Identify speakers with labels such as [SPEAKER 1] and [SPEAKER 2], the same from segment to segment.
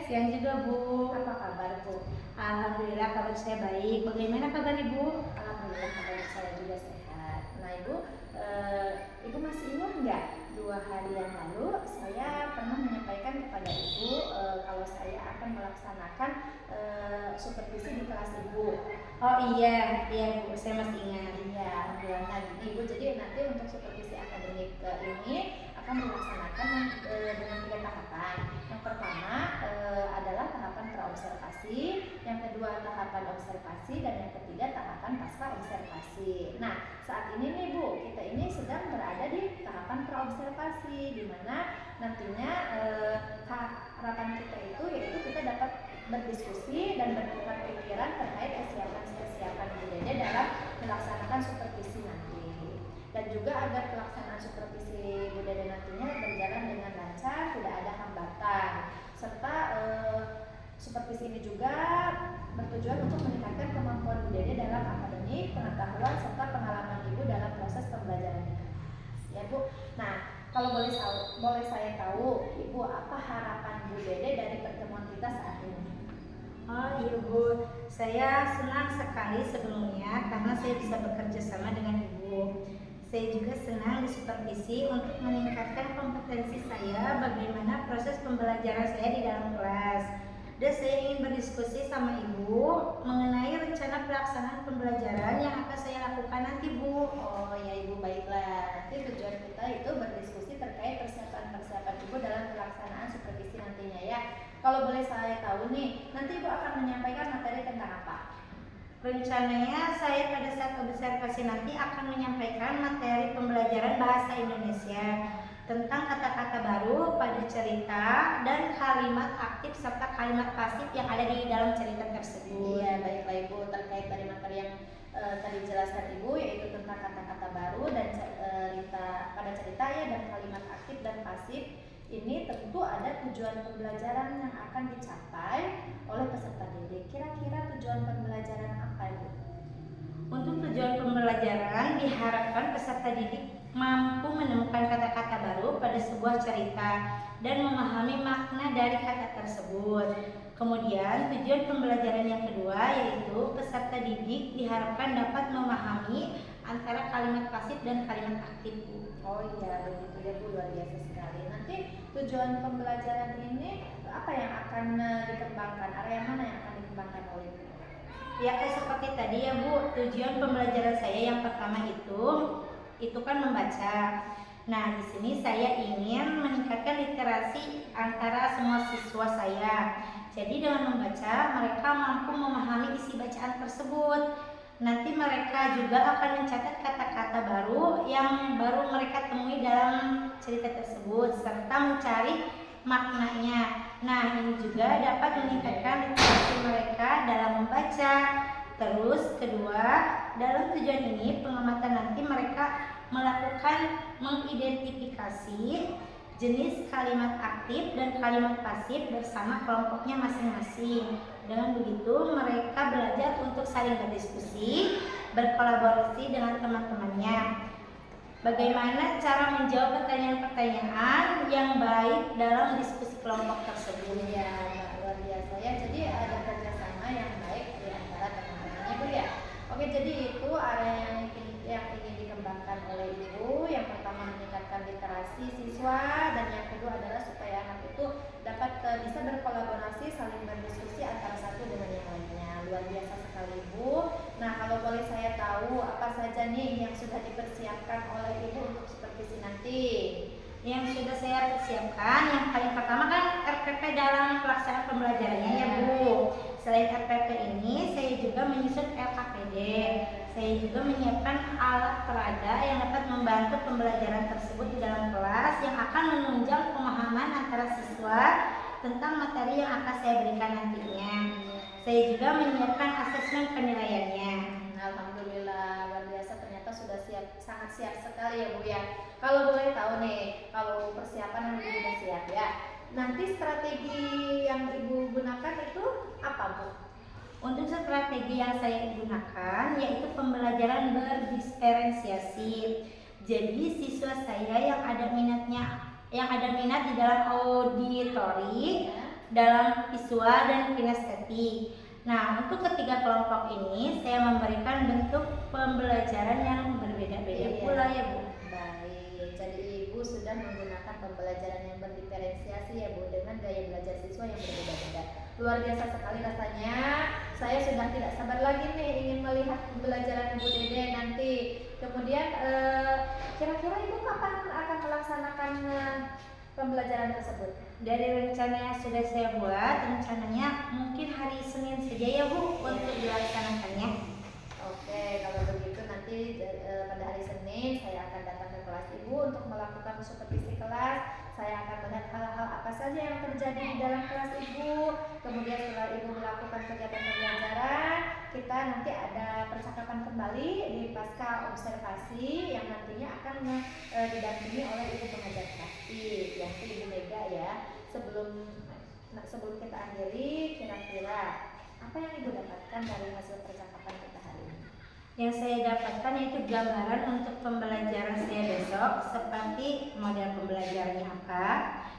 [SPEAKER 1] siang juga Bu.
[SPEAKER 2] Apa kabar Bu?
[SPEAKER 1] Alhamdulillah kabar saya baik. Bagaimana kabar Ibu?
[SPEAKER 2] Alhamdulillah kabar saya juga sehat. Nah Ibu masih ingat nggak 2 hari yang lalu saya pernah menyampaikan kepada Ibu kalau saya akan melaksanakan supervisi di kelas Ibu.
[SPEAKER 1] Oh iya Bu, saya masih ingat.
[SPEAKER 2] Iya, alhamdulillah. Nah Ibu, jadi nanti untuk supervisi akademik ini akan dilaksanakan dengan 3 tahapan. Yang pertama adalah tahapan praobservasi, yang kedua tahapan observasi, dan yang ketiga tahapan pasca observasi. Nah, saat ini nih Bu, kita ini sedang berada di tahapan praobservasi, di mana nantinya harapan kita itu yaitu kita dapat berdiskusi dan bertukar pikiran terkait kesiapan Bu Dede dalam melaksanakan supervisi nanti, dan juga agar pelaksanaan supervisi Bu Dede nantinya berjalan dengan lancar, tidak ada hambatan, serta supervisi ini juga bertujuan untuk meningkatkan kemampuan Bu Dede dalam akademik, pengetahuan, serta pengalaman Ibu dalam proses pembelajaran di kelas. Ya Bu. Nah, kalau boleh saya tahu Ibu, apa harapan Bu Dede dari pertemuan kita saat ini?
[SPEAKER 1] Oh iya Bu, saya senang sekali sebelumnya karena saya bisa bekerja sama dengan Ibu. Saya juga senang disupervisi untuk meningkatkan kompetensi saya bagaimana proses pembelajaran saya di dalam kelas. Dan saya ingin berdiskusi sama Ibu mengenai rencana pelaksanaan pembelajaran yang akan saya lakukan nanti Bu.
[SPEAKER 2] Oh ya Ibu, baiklah. Nanti tujuan kita itu berdiskusi terkait persiapan Ibu dalam pelaksanaan supervisi nantinya ya. Kalau boleh saya tahu nih, nanti Ibu akan menyampaikan materi tentang apa?
[SPEAKER 1] Rencananya saya pada saat observasi nanti akan menyampaikan materi pembelajaran bahasa Indonesia tentang kata-kata baru pada cerita dan kalimat aktif serta kalimat pasif yang ada di dalam cerita tersebut.
[SPEAKER 2] Iya, baiklah Ibu, terkait dari materi yang tadi dijelaskan Ibu, yaitu tentang kata-kata baru dan pada cerita ya, dan kalimat aktif dan pasif. Ini tentu ada tujuan pembelajaran yang akan dicapai oleh peserta didik. Kira-kira tujuan pembelajaran apa Ibu?
[SPEAKER 1] Untuk tujuan pembelajaran diharapkan peserta didik mampu menemukan kata-kata baru pada sebuah cerita dan memahami makna dari kata tersebut. Kemudian tujuan pembelajaran yang kedua yaitu peserta didik diharapkan dapat memahami antara kalimat pasif dan kalimat aktif.
[SPEAKER 2] Oh iya, begitu ya Bu, luar biasa sekali. Nanti tujuan pembelajaran ini apa yang akan dikembangkan? Area mana yang akan dikembangkan oleh Ibu?
[SPEAKER 1] Ya seperti tadi ya Bu, tujuan pembelajaran saya yang pertama itu kan membaca. Nah, di sini saya ingin meningkatkan literasi antara semua siswa saya. Jadi dengan membaca mereka mampu memahami isi bacaan tersebut. Nanti mereka juga akan mencatat kata-kata baru yang baru mereka temui dalam cerita tersebut serta mencari maknanya. Nah, ini juga dapat meningkatkan literasi mereka dalam membaca. Terus kedua, dalam tujuan ini pengamatan nanti mereka melakukan mengidentifikasi jenis kalimat aktif dan kalimat pasif bersama kelompoknya masing-masing. Dengan begitu mereka belajar untuk saling berdiskusi, berkolaborasi dengan teman-temannya. Bagaimana cara menjawab pertanyaan-pertanyaan yang baik dalam diskusi kelompok tersebut.
[SPEAKER 2] Ya, luar biasa ya. Jadi ada kerjasama yang baik di antara teman-teman Ibu ya. Oke, jadi itu area yang ingin dikembangkan oleh Ibu. Yang pertama meningkatkan literasi siswa, dan yang kedua adalah supaya anak itu dapat bisa berkolaborasi, saling berdiskusi antara satu dengan yang lainnya. Luar biasa sekali Ibu. Nah, kalau boleh saya tahu apa saja nih yang sudah dipersiapkan oleh Ibu untuk supervisi nanti?
[SPEAKER 1] Yang sudah saya persiapkan, yang paling pertama kan RPP dalam pelaksanaan pembelajarannya ya Bu. Selain RPP ini, saya juga menyusun LKPD. Saya juga menyiapkan alat peraga yang dapat membantu pembelajaran tersebut di dalam kelas yang akan menunjang pemahaman antara siswa tentang materi yang akan saya berikan nantinya. Saya juga menyiapkan asesmen penilaiannya.
[SPEAKER 2] Alhamdulillah, luar biasa, ternyata sudah sangat siap sekali ya Bu ya. Kalau boleh tahu nih, kalau persiapan Ibu sudah siap ya, nanti strategi yang Ibu gunakan itu apa Bu?
[SPEAKER 1] Untuk strategi yang saya gunakan yaitu pembelajaran berdiferensiasi. Jadi siswa saya yang ada minat di dalam auditori dalam visual dan kinestetik. Nah, untuk ketiga kelompok ini saya memberikan bentuk pembelajaran yang berbeda-beda pula ya Bu.
[SPEAKER 2] Baik, jadi Ibu sudah menggunakan pembelajaran yang berdiferensiasi ya Bu, dengan gaya belajar siswa yang berbeda-beda. Luar biasa sekali rasanya. Saya sudah tidak sabar lagi nih ingin melihat pembelajaran Ibu Dede nanti. Kemudian kira-kira Ibu kapan akan melaksanakan pembelajaran tersebut?
[SPEAKER 1] Dari rencana yang sudah saya buat, rencananya mungkin hari Senin saja ya Bu untuk dilaksanakannya.
[SPEAKER 2] Oke, kalau begitu nanti pada hari Senin saya akan datang ke kelas Ibu untuk melakukan supervisi kelas. Saya akan melihat hal-hal apa saja yang terjadi di dalam kelas Ibu. Kemudian setelah Ibu melakukan kegiatan pembelajaran, kita nanti ada percakapan kembali di pasca observasi yang nantinya akan didampingi oleh Ibu pengajar praktik, yaitu Ibu Mega ya. Sebelum kita akhiri, kira-kira apa yang Ibu dapatkan dari hasil percakapan kita hari ini?
[SPEAKER 1] Yang saya dapatkan yaitu gambaran untuk pembelajaran saya besok, seperti model pembelajarannya apa,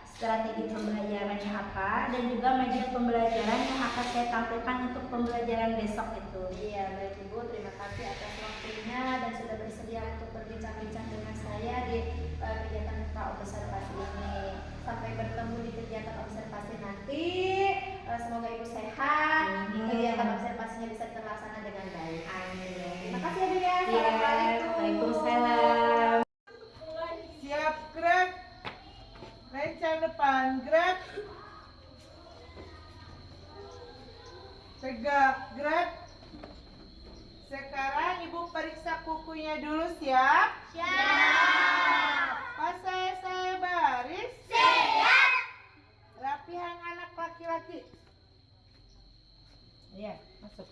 [SPEAKER 1] strategi pembelajarannya apa, dan juga media pembelajaran yang akan saya tampilkan untuk pembelajaran besok itu.
[SPEAKER 2] Iya, baik Ibu, terima kasih atas waktunya dan sudah bersedia untuk berbincang-bincang dengan saya di kegiatan observasi ini. Sampai bertemu di kegiatan observasi nanti. Semoga Ibu sehat, kegiatan observasinya bisa terlaksana dengan baik.
[SPEAKER 1] Amin.
[SPEAKER 2] Terima kasih ya Bu ya. Assalamualaikum.
[SPEAKER 1] Waalaikumsalam.
[SPEAKER 3] Siap, gerak. Meja depan, gerak. Tegak, gerak. Sekarang Ibu periksa kukunya dulu, siap?
[SPEAKER 4] Siap.
[SPEAKER 3] Pas saya baris.
[SPEAKER 4] Siap.
[SPEAKER 3] Rapihan anak laki-laki. Iya, masuk.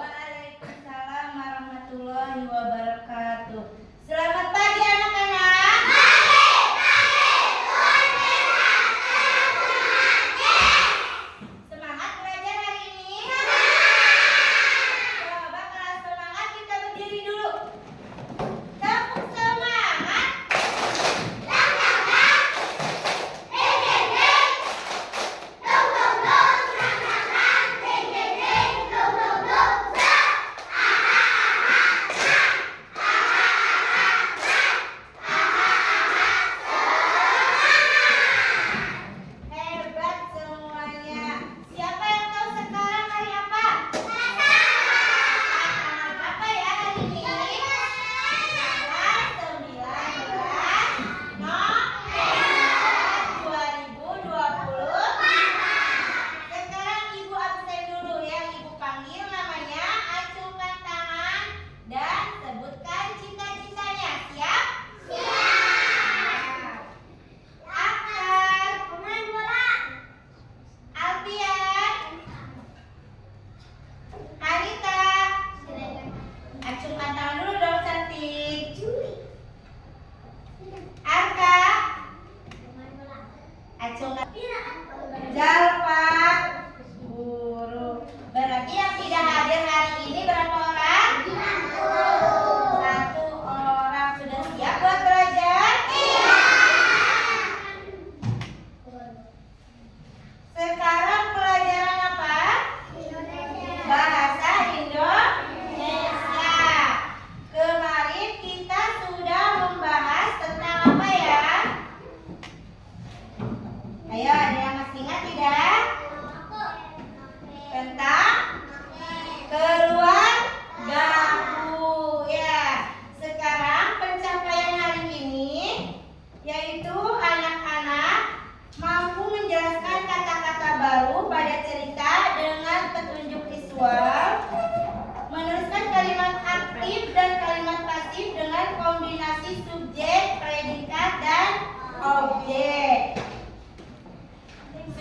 [SPEAKER 1] Waalaikumsalam warahmatullahi wabarakatuh. Selamat pagi anak-anak. Semangat belajar hari ini. Coba kalau semangat kita berdiri dulu. Tepuk semangat. Hebat semuanya. Siapa yang tahu sekarang hari apa? Tanggal apa ya hari ini? Tanggal 19 November 2020. Sekarang Ibu absen dulu ya. Ibu panggil namanya, acungkan tangan, dan sebutkan cita-citanya. Siap? Akar, pemain bola. Alfian, Anita, acungkan tangan dulu dong cantik. Arka, acungkan. Jalpa, guru. Berarti yang tidak hadir hari ini berapa orang? 1 orang. Sudah siap buat belajar? Sekarang pelajaran apa? Bahasa Indonesia. Kemarin kita sudah membahas tentang apa ya? Ayo, ada yang masih ingat tidak?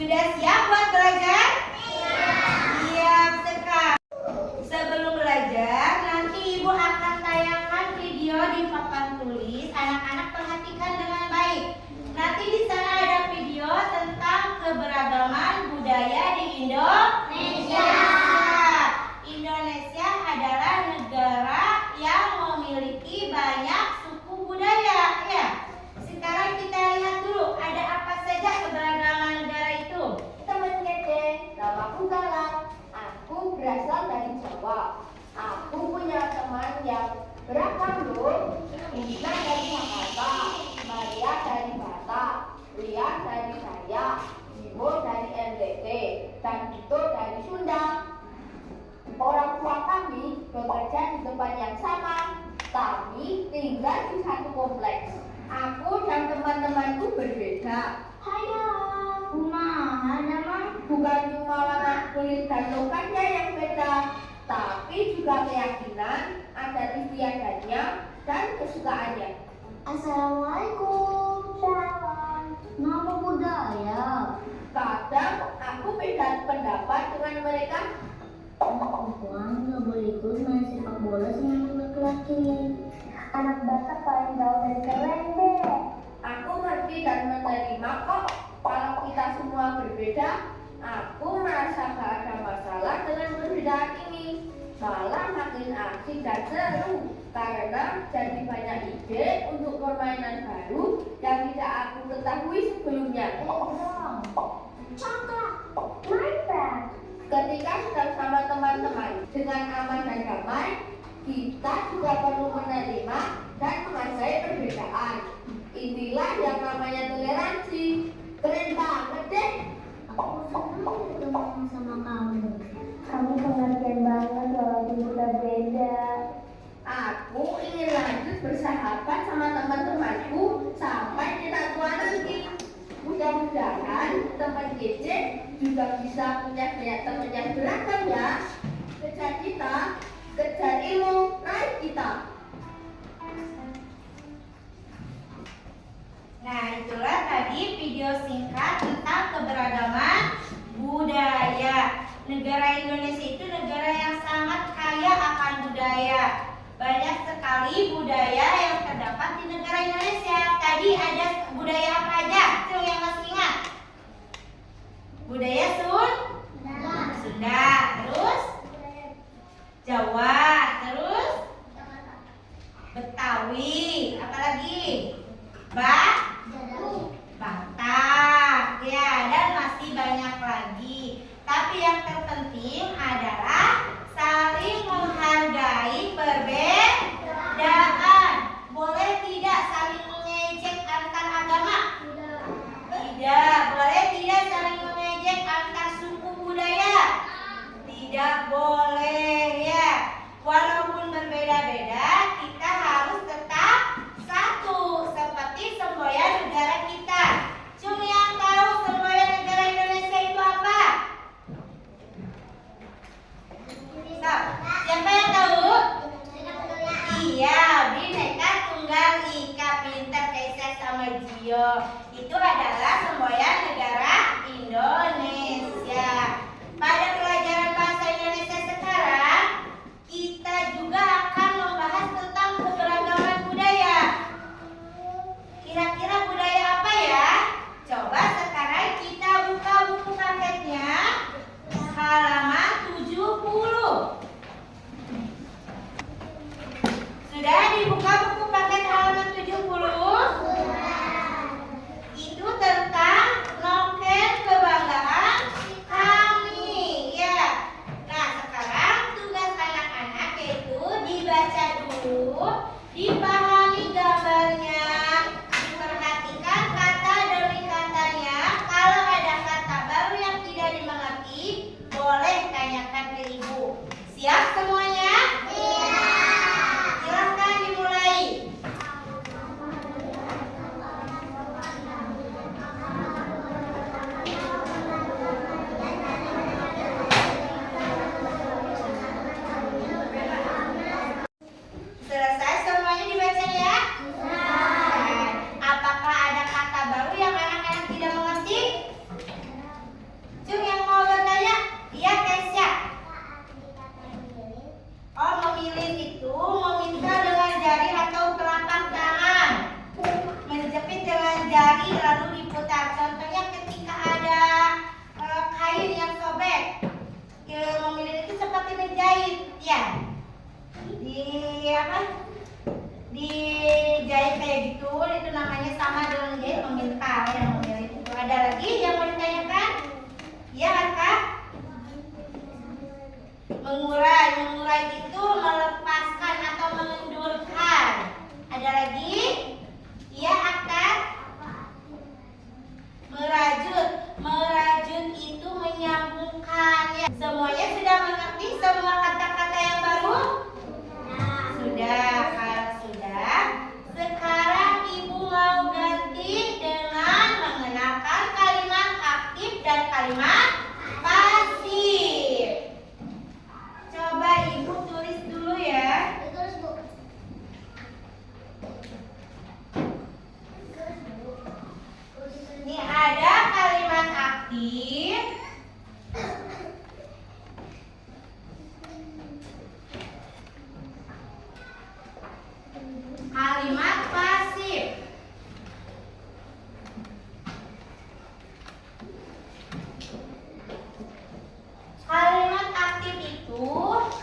[SPEAKER 1] Sudah siap buat belajar? Siap sekali. Sebelum belajar, nanti Ibu akan tayangkan video di papan tulis. Anak-anak perhatikan dengan baik. Nanti di sana ada video tentang keberagaman budaya di Indonesia. Indonesia adalah negara yang memiliki banyak suku budaya, ya. Sekarang kita lihat dulu ada apa saja keberagaman negara itu.
[SPEAKER 4] Teman Dede, namaku Galang. Aku berasal dari Jawa. Aku punya teman yang beragam loh. Ina dari Jakarta, Maria dari Batak, Rian dari Dayak, Bimo dari NTT, dan Dito dari Sunda. Orang tua kami bekerja di tempat yang sama, tapi tinggal di satu kompleks. Aku dan teman-temanku berbeda. Hai Galang.
[SPEAKER 1] Kumaha namang?
[SPEAKER 4] Bukan cuma warna kulit dan logatnya yang beda, tapi juga keyakinan, adat istiadatnya, dan kesukaannya.
[SPEAKER 5] Assalamualaikum. Salam. Nama budaya.
[SPEAKER 4] Kadang aku beda pendapat dengan mereka.
[SPEAKER 5] Anak perempuan nggak boleh ikut main sepak bola sama anak laki-laki. Anak Batak paling gaul dan keren deh.
[SPEAKER 4] Aku ngerti dan menerima kok. Kalau kita semua berbeda, aku merasa gak ada masalah dengan perbedaan ini. Malah makin asik dan seru karena jadi banyak ide untuk permainan baru yang tidak aku ketahui sebelumnya.
[SPEAKER 5] Contoh, Minecraft.
[SPEAKER 4] Ketika sedang sama teman-teman dengan aman dan damai, kita juga perlu menerima dan menghargai perbedaan. Inilah yang namanya toleransi. Keren banget deh.
[SPEAKER 5] Aku senang ketemu sama kamu. Kamu pengertian banget walaupun kita beda.
[SPEAKER 4] Aku ingin lanjut bersahabat sama teman-temanku sampai kita tua nanti. Mudah-mudahan teman kece juga bisa punya banyak teman yang beragam ya. Kejar kita, kejar ilmu, raih kita.
[SPEAKER 1] Nah, itulah tadi video singkat tentang keberagaman budaya. Negara Indonesia itu negara yang sangat kaya akan budaya. Banyak sekali budaya yang terdapat di negara Indonesia. Tadi ada budaya apa aja? Cung yang masih ingat? Budaya Sunda, terus Jawa, terus Betawi, apalagi? Batak, ya, dan masih banyak lagi. Tapi yang terpenting adalah saling menghargai perbedaan. Boleh tidak saling mengejek antar agama? Tidak. Boleh tidak saling mengejek antar suku budaya? Tidak boleh, ya. Walaupun berbeda-beda, kita harus tetap satu, seperti semboyan negara kita. Cung yang tahu semboyan negara Indonesia itu apa? sama dengan jahit meminta yang memilih itu. Ada lagi yang mau ditanyakan? Iya kan Kak? Mengurai. Mengurai itu melepaskan atau mengendurkan. Ada lagi? Iya akan? Merajut. Merajut itu menyambungkan. Ya. Semuanya sudah mengerti semua kata-kata yang baru? Sudah. Kalau sudah, sekarang Ibu mau ganti dengan mengenalkan kalimat aktif dan kalimat pasif. Coba Ibu tulis dulu ya. Ini ada kalimat aktif, kalimat pasif. Kalimat aktif itu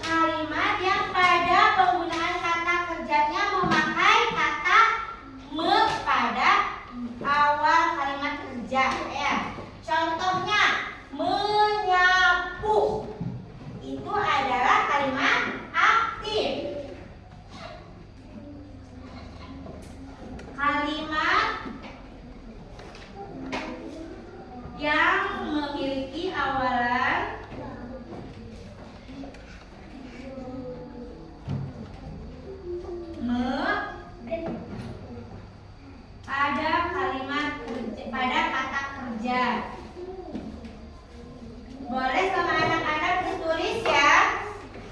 [SPEAKER 1] kalimat yang pada penggunaan kata kerjanya memakai kata me pada awal kalimat kerja ya. Contohnya menyapu. Itu adalah kalimat aktif. Kalimat yang memiliki awalan pada kalimat kerja, pada kata kerja. Boleh sama anak-anak ditulis ya.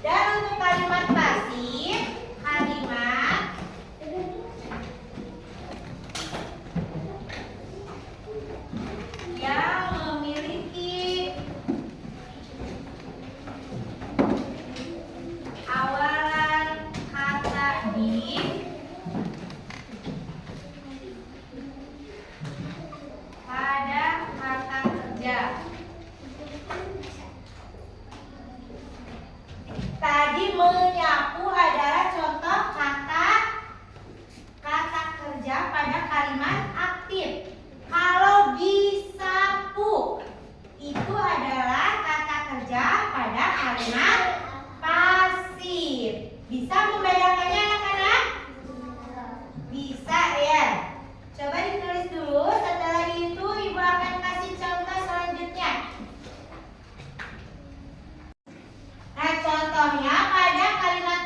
[SPEAKER 1] Dan untuk kalimat pasif, kalimat yang memiliki awalan kata di pada kata kerja. Tadi menyapu adalah contoh kata kerja pada kalimat aktif. Kalau disapu itu adalah kata kerja pada kalimat pasif. Bisa membedakannya anak-anak? Bisa ya. Coba ditulis dulu. Setelah itu Ibu akan kasih contoh selanjutnya. Nah, contohnya pada kalimat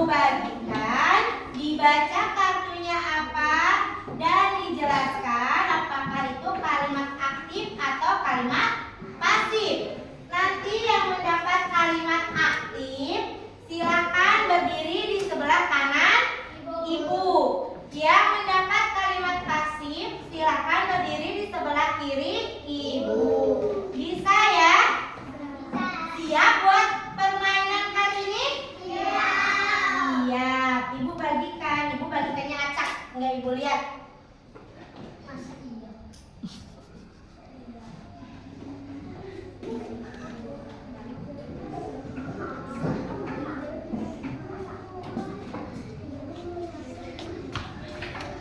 [SPEAKER 1] Ibu bagikan, dibaca kartunya apa, dan dijelaskan apakah itu kalimat aktif atau kalimat pasif. Nanti yang mendapat kalimat aktif, silakan berdiri di sebelah kanan Ibu. Yang mendapat kalimat pasif, silakan berdiri di sebelah kiri Ibu. Bisa ya? Siap buat permainan kali ini? Iya. Siap. Ibu bagikannya acak. Enggak Ibu lihat.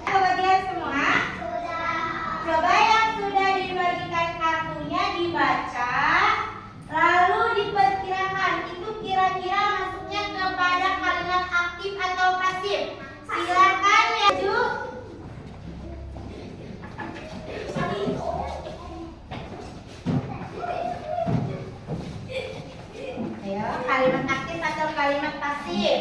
[SPEAKER 1] Kebagian semua? Coba yang sudah dibagikan kartunya dibaca, lalu diperkirakan itu kira-kira masuknya kepada kalimat aktif atau pasif. Silakan ya Ju. Ayo, kalimat aktif atau kalimat pasif?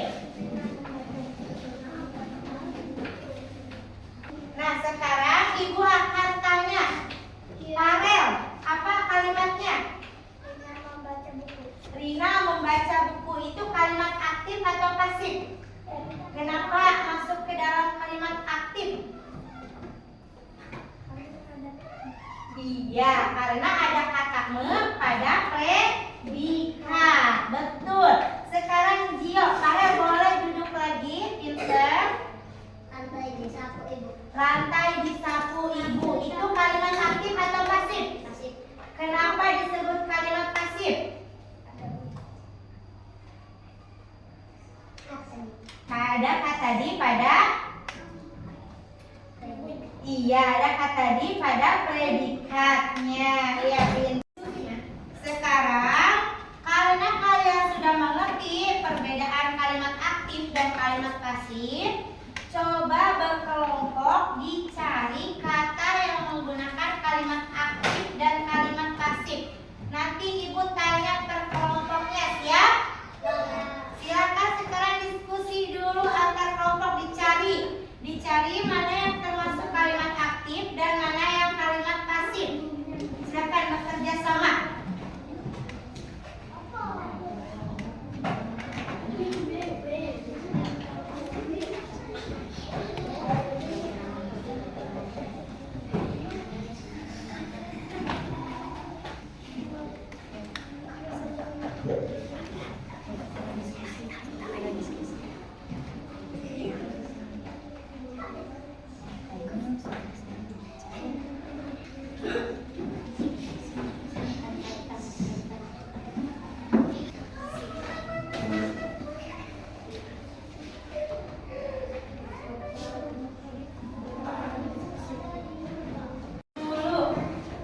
[SPEAKER 1] Nah, sekarang Ibu akan tanya, Farel, apa kalimatnya? Rina membaca buku itu kalimat aktif atau pasif? Kenapa masuk ke dalam kalimat aktif? Iya, karena ada kata pada predikat. Betul. Sekarang Gio, Farel boleh duduk lagi, pinter. Lantai disapu Ibu. Itu kalimat aktif atau pasif? Pasif. Kenapa disebut kalimat pasif? Ada kata di pada? Iya, ada kata di pada predikatnya. Iya, sekarang karena kalian sudah mengerti perbedaan kalimat aktif dan kalimat pasif, coba berkelompok dicari kata yang menggunakan kalimat aktif dan kalimat pasif. Nanti Ibu tanya per kelompoknya, siap? Silakan sekarang diskusi dulu antar kelompok, dicari mana yang termasuk kalimat aktif dan mana yang kalimat pasif. Silakan bekerja sama.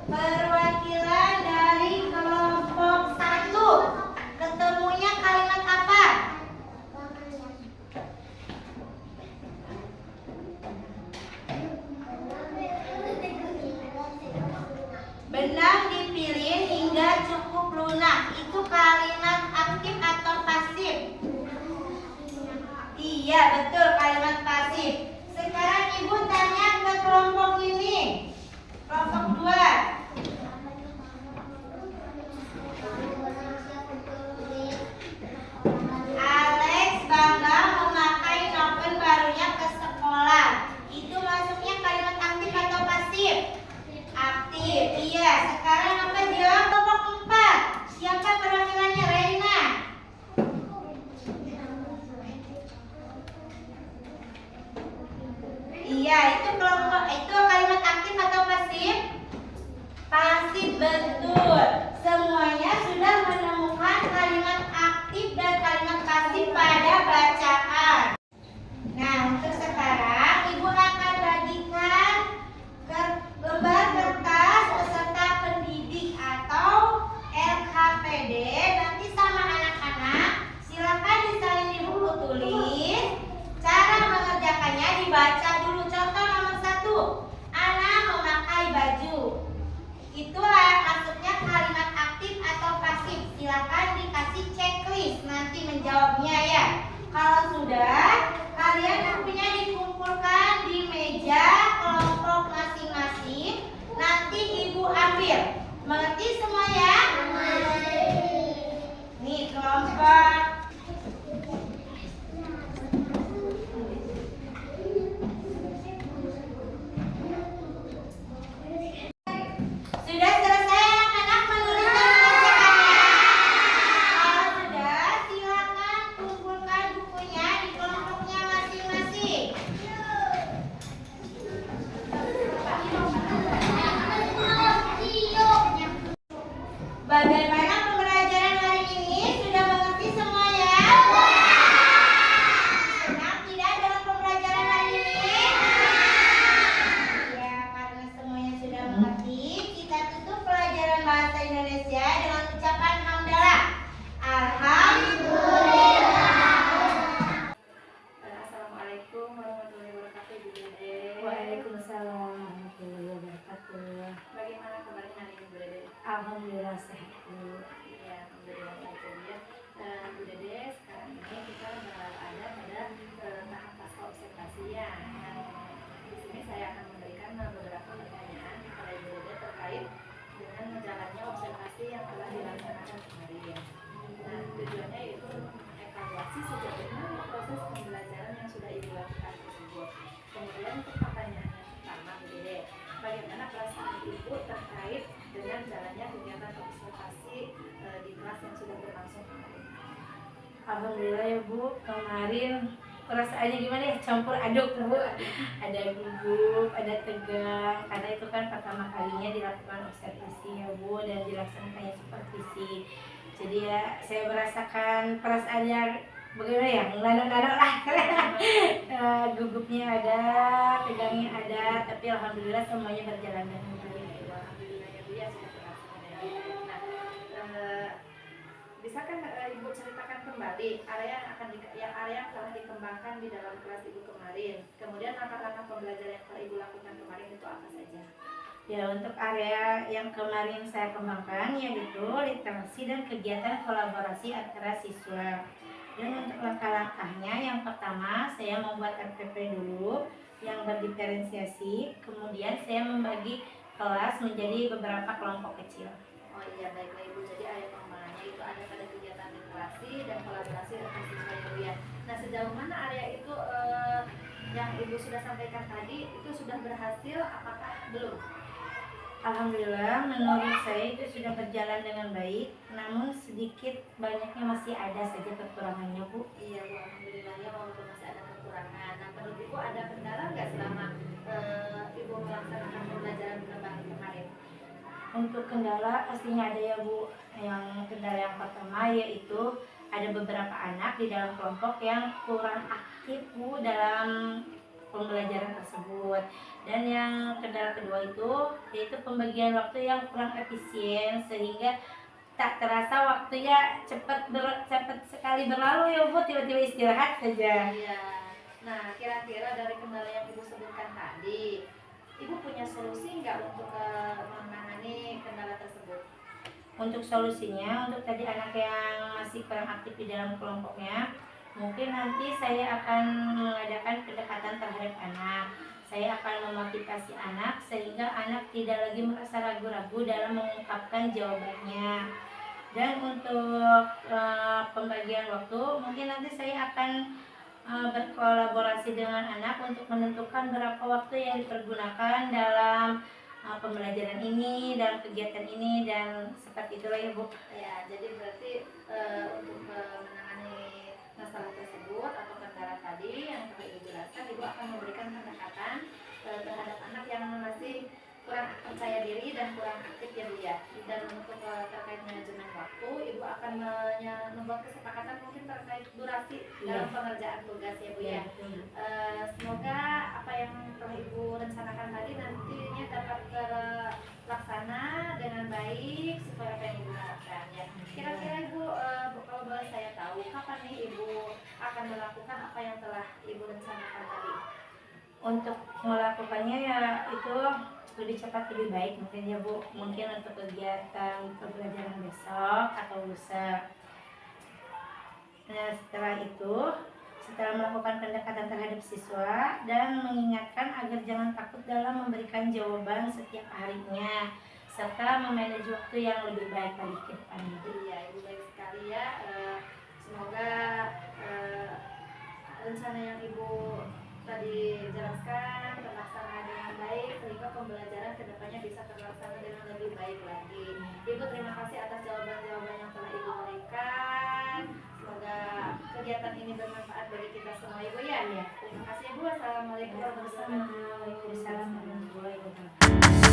[SPEAKER 1] Perwakilan dari kelompok 1, ketemunya kalimat apa? Benang dipilih hingga cukup lunak. Itu kalimat aktif atau pasif? Iya, betul, kalimat pasif. Sekarang Ibu tanya ke kelompok ini. Kelompok 2. Alex bangga memakai novel barunya ke sekolah. Itu masuknya kalimat aktif atau pasif? Aktif. Iya. Sekarang apa jawab? Kelompok 4. Siapa perwakilannya? Reina. Iya, itu kalimat aktif atau pasif? Pasif, betul. Semuanya sudah menemukan kalimat aktif dan kalimat pasif pada bacaan. Nah, untuk sekarang Ibu akan bagikan lembar kertas peserta pendidik atau LKPD nanti sama anak-anak. Silakan disalin di buku tulis. Cara mengerjakannya dibaca dulu. Contoh nomor 1, Ana memakai baju. Itu masuknya kalimat aktif atau pasif. Silakan dikasih checklist nanti menjawabnya ya. Kalau sudah, kalian bukunya dikumpulkan di meja kelompok masing-masing. Nanti ibu ambil. Mengerti semua ya? Nih kelompok. Sudah selesai anak-anak menuliskan pengerjaannya? Kalau sudah, silakan kumpulkan bukunya di kelompoknya masing-masing. Bagaimana pembelajaran hari ini? Sudah mengerti semua ya? Senang tidak dalam pembelajaran hari ini? Ya, karena semuanya sudah mengerti, kita tutup pelajaran bahasa Indonesia dengan ucapan hamdalah. Alhamdulillah.
[SPEAKER 2] Assalamualaikum warahmatullahi wabarakatuh, Ibu Dede.
[SPEAKER 1] Waalaikumsalam warahmatullahi wabarakatuh.
[SPEAKER 2] Bagaimana kabarnya hari ini, Bu Dede?
[SPEAKER 1] Alhamdulillah sehat Bu.
[SPEAKER 2] Ya, alhamdulillah baik ya. Bu Dede, sekarang ini kita berada pada tahap pasca observasi ya. Di sini saya akan memberikan beberapa pertanyaan kepada Ibu Dede terkait dengan jalannya observasi yang telah dilaksanakan kemarin. Nah, tujuannya itu evaluasi sejauh mana proses pembelajaran yang sudah Ibu lakukan tersebut. Kemudian untuk pertanyaan yang pertama, Bu Dede, bagaimana perasaan Ibu terkait dengan jalannya kegiatan observasi di kelas yang sudah berlangsung kemarin?
[SPEAKER 1] Alhamdulillah ya Bu, kemarin perasaannya gimana ya, campur aduk Bu. Ada gugup, ada tegang, karena itu kan pertama kalinya dilakukan observasi ya Bu, dan dilaksanakannya supervisi. Jadi ya saya merasakan perasaannya bagaimana ya, nganok-nganok lah. Gugupnya ada, tegangnya ada, tapi alhamdulillah semuanya berjalan dengan baik.
[SPEAKER 2] Alhamdulillah ya Bu ya, sudah berlangsung ya. Nah, bisakah Ibu ceritakan kembali area yang telah dikembangkan di dalam kelas Ibu kemarin? Kemudian langkah-langkah pembelajaran yang telah Ibu lakukan kemarin itu apa saja?
[SPEAKER 1] Ya, untuk area yang kemarin saya kembangkan yaitu literasi dan kegiatan kolaborasi antara siswa. Dan untuk langkah-langkahnya, yang pertama saya membuat RPP dulu yang berdiferensiasi, kemudian saya membagi kelas menjadi beberapa kelompok kecil.
[SPEAKER 2] Oh iya, baiklah Ibu. Jadi area pengembangannya itu ada pada kegiatan literasi dan kolaborasi antar siswa ya Bu ya. Nah, sejauh mana area itu yang Ibu sudah sampaikan tadi itu sudah berhasil, apakah belum?
[SPEAKER 1] Alhamdulillah, menurut saya itu sudah berjalan dengan baik, namun sedikit banyaknya masih ada saja kekurangannya Bu.
[SPEAKER 2] Iya Bu, alhamdulillahnya walaupun masih ada kekurangan. Nah, menurut Ibu ada kendala nggak selama Ibu melaksanakan pembelajaran berbagai kemarin?
[SPEAKER 1] Untuk kendala pastinya ada ya Bu. Yang kendala yang pertama yaitu ada beberapa anak di dalam kelompok yang kurang aktif Bu dalam pembelajaran tersebut. Dan yang kendala kedua itu yaitu pembagian waktu yang kurang efisien, sehingga tak terasa waktunya cepat sekali berlalu ya Bu, tiba-tiba istirahat saja.
[SPEAKER 2] Iya. Nah, kira-kira dari kendala yang Ibu sebutkan tadi, Ibu punya solusi nggak untuk menangani kendala tersebut?
[SPEAKER 1] Untuk solusinya, untuk tadi anak yang masih kurang aktif di dalam kelompoknya, mungkin nanti saya akan mengadakan pendekatan terhadap anak. Saya akan memotivasi anak sehingga anak tidak lagi merasa ragu-ragu dalam mengungkapkan jawabannya. Dan untuk pembagian waktu, mungkin nanti saya akan berkolaborasi dengan anak untuk menentukan berapa waktu yang dipergunakan dalam pembelajaran ini, dalam kegiatan ini, dan seperti itulah ya Bu.
[SPEAKER 2] Ya, jadi berarti untuk menangani masalah tersebut atau kendala tadi yang telah Ibu jelaskan, Ibu akan memberikan pendekatan terhadap anak yang masih kurang percaya diri dan kurang aktif ya Bu ya. Dan untuk terkait manajemen waktu, Ibu akan membuat kesepakatan mungkin terkait durasi dalam pengerjaan tugas ya Bu ya. Semoga apa yang telah Ibu rencanakan tadi nantinya dapat terlaksana dengan baik sesuai apa yang Ibu harapkan ya. Kira-kira Ibu, kalau boleh saya tahu, kapan nih Ibu akan melakukan apa yang telah Ibu rencanakan tadi?
[SPEAKER 1] Untuk melakukannya ya itu lebih cepat lebih baik mungkin ya Bu. Mungkin untuk kegiatan pembelajaran besok atau lusa. Nah, setelah itu dalam melakukan pendekatan terhadap siswa dan mengingatkan agar jangan takut dalam memberikan jawaban setiap harinya serta memanage waktu yang lebih baik bagi ke depannya.
[SPEAKER 2] Iya, Ibu baik sekali ya. Semoga rencana yang Ibu tadi jelaskan terlaksana dengan baik sehingga pembelajaran kedepannya bisa terlaksana dengan lebih baik lagi. Ibu terima kasih atas jawaban-jawaban yang telah Ibu berikan. Semoga kegiatan ini bermanfaat bagi kita semua Ibu ya. Terima kasih Ibu. Assalamualaikum warahmatullahi wabarakatuh.
[SPEAKER 1] Waalaikumsalam warahmatullahi wabarakatuh.